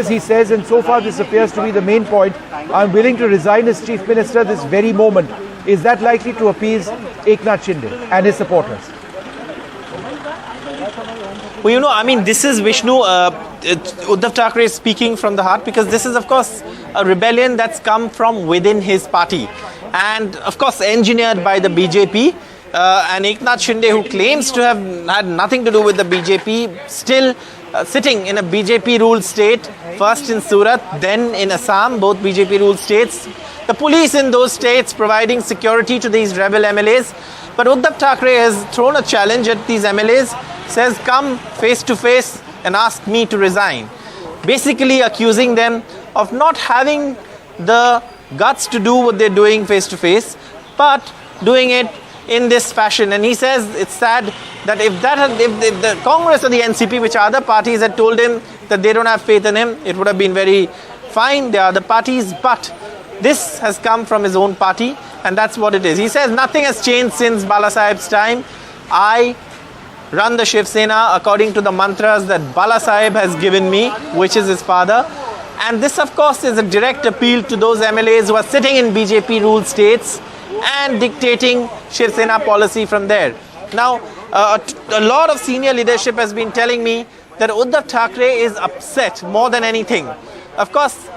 He says, and so far this appears to be the main point, I'm willing to resign as Chief Minister this very moment. Is that likely to appease Eknath Shinde and his supporters? Well, I mean, this is Vishnu, Uddhav Thackeray speaking from the heart, because this is, of course, a rebellion that's come from within his party. And, of course, engineered by the BJP. And Eknath Shinde, who claims to have had nothing to do with the BJP, still sitting in a BJP-ruled state, first in Surat, then in Assam, both BJP-ruled states. The police in those states providing security to these rebel MLAs. But Uddhav Thackeray has thrown a challenge at these MLAs, says come face to face and ask me to resign. Basically accusing them of not having the guts to do what they're doing face to face, but doing it in this fashion. And he says it's sad that if the Congress or the NCP, which are other parties, had told him that they don't have faith in him, it would have been very fine. They are the parties, but this has come from his own party, and that's what it is. He says nothing has changed since Bala Saheb's time. I run the Shiv Sena according to the mantras that Bala Saheb has given me, which is his father. And this, of course, is a direct appeal to those MLAs who are sitting in BJP-ruled states and dictating Shiv Sena policy from there. Now, a lot of senior leadership has been telling me that Uddhav Thackeray is upset more than anything. Of course,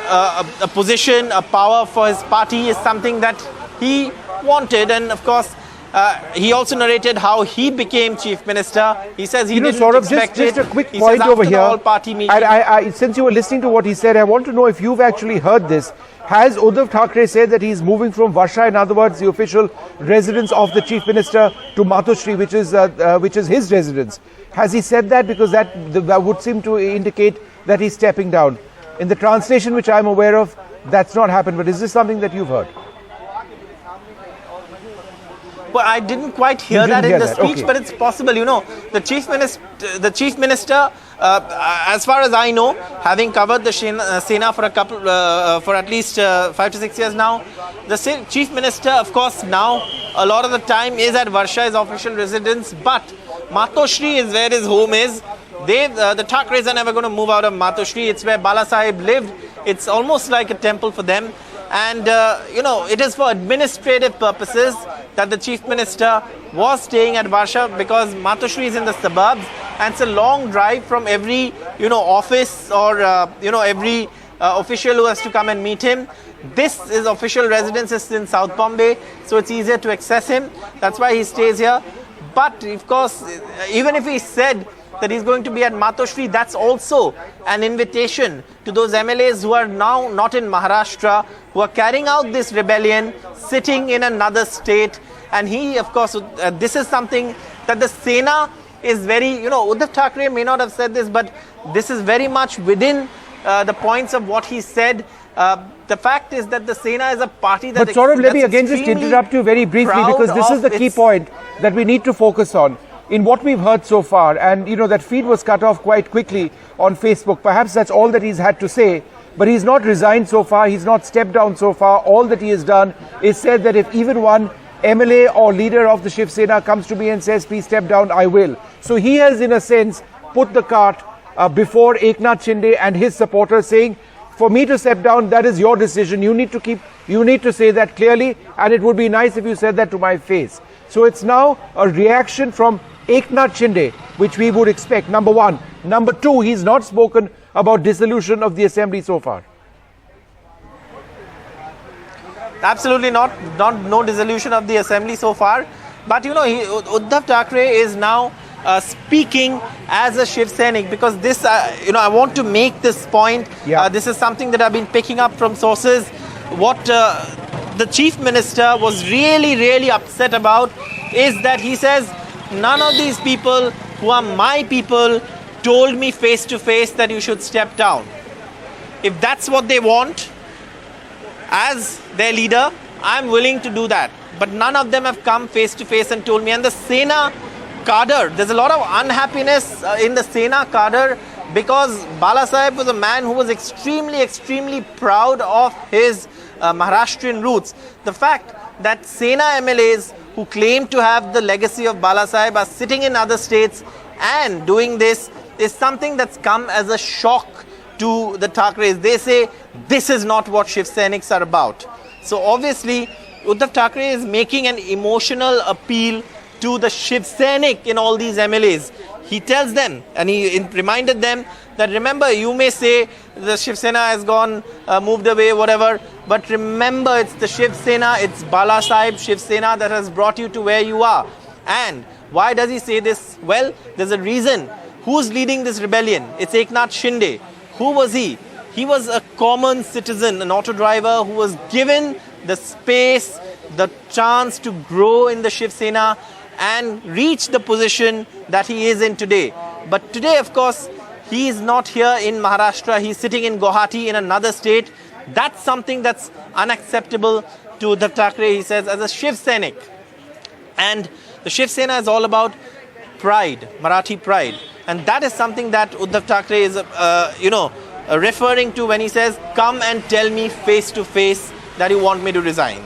a position, a power for his party is something that he wanted, and of course, he also narrated how he became Chief Minister. He says he didn't expect it. Just a quick point over here. Since you were listening to what he said, I want to know if you've actually heard this. Has Uddhav Thackeray said that he's moving from Varsha, in other words, the official residence of the Chief Minister, to Matoshri, which is his residence? Has he said that? Because that would seem to indicate that he's stepping down. In the translation which I'm aware of, that's not happened. But is this something that you've heard? Well, I didn't quite hear that in the speech, okay. But it's possible. The Chief Minister, as far as I know, having covered the Sena for for at least 5 to 6 years now, the Chief Minister, of course, now a lot of the time is at Varsha, his official residence, but Matoshri is where his home is. The Thackerays are never going to move out of Matoshri. It's where Bala Saheb lived. It's almost like a temple for them. And, it is for administrative purposes that the Chief Minister was staying at Varsha, because Matoshri is in the suburbs and it's a long drive from every, office or, every official who has to come and meet him. This is official residence is in South Bombay, so it's easier to access him. That's why he stays here. But, of course, even if he said that he's going to be at Matoshri, that's also an invitation to those MLAs who are now not in Maharashtra, who are carrying out this rebellion, sitting in another state. And he, of course, this is something that the Sena is very, Uddhav Thackeray may not have said this, but this is very much within the points of what he said. The fact is that the Sena is a party that... But Saurabh, let me again just interrupt you very briefly, because this is the key point that we need to focus on. In what we've heard so far, and that feed was cut off quite quickly on Facebook. Perhaps that's all that he's had to say, but he's not resigned so far, he's not stepped down so far. All that he has done is said that if even one MLA or leader of the Shiv Sena comes to me and says, please step down, I will. So he has, in a sense, put the cart before Eknath Shinde and his supporters, saying, for me to step down, that is your decision. You need to say that clearly, and it would be nice if you said that to my face. So it's now a reaction from Eknath Shinde, which we would expect, number one. Number two, he's not spoken about dissolution of the assembly so far. Absolutely not. No dissolution of the assembly so far. But Uddhav Thackeray is now speaking as a Shiv Sainik, because this, I want to make this point. Yeah. This is something that I've been picking up from sources. What the Chief Minister was really, really upset about is that he says, none of these people who are my people told me face to face that you should step down. If that's what they want as their leader, I'm willing to do that. But none of them have come face to face and told me. And the Sena cadre, there's a lot of unhappiness in the Sena cadre, because Bala Saheb was a man who was extremely, extremely proud of his Maharashtrian roots. The fact that Sena MLAs who claim to have the legacy of Bala Saheb are sitting in other states and doing this is something that's come as a shock to the Thackeray's. They say this is not what Shiv Seniks are about. So obviously, Uddhav Thackeray is making an emotional appeal to the Shiv Senik in all these MLAs. He tells them, and he reminded them that remember, you may say the Shiv Sena has gone, moved away, whatever, but remember it's the Shiv Sena, it's Bala Sahib Shiv Sena that has brought you to where you are. And why does he say this? Well, there's a reason. Who's leading this rebellion? It's Eknath Shinde. Who was he? He was a common citizen, an auto driver who was given the space, the chance to grow in the Shiv Sena and reach the position that he is in today. But today, of course, he is not here in Maharashtra. He's sitting in Guwahati in another state. That's something that's unacceptable to Uddhav Thackeray, he says, as a Shiv Senik. And the Shiv Sena is all about pride, Marathi pride. And that is something that Uddhav Thackeray is, referring to when he says, come and tell me face to face that you want me to resign.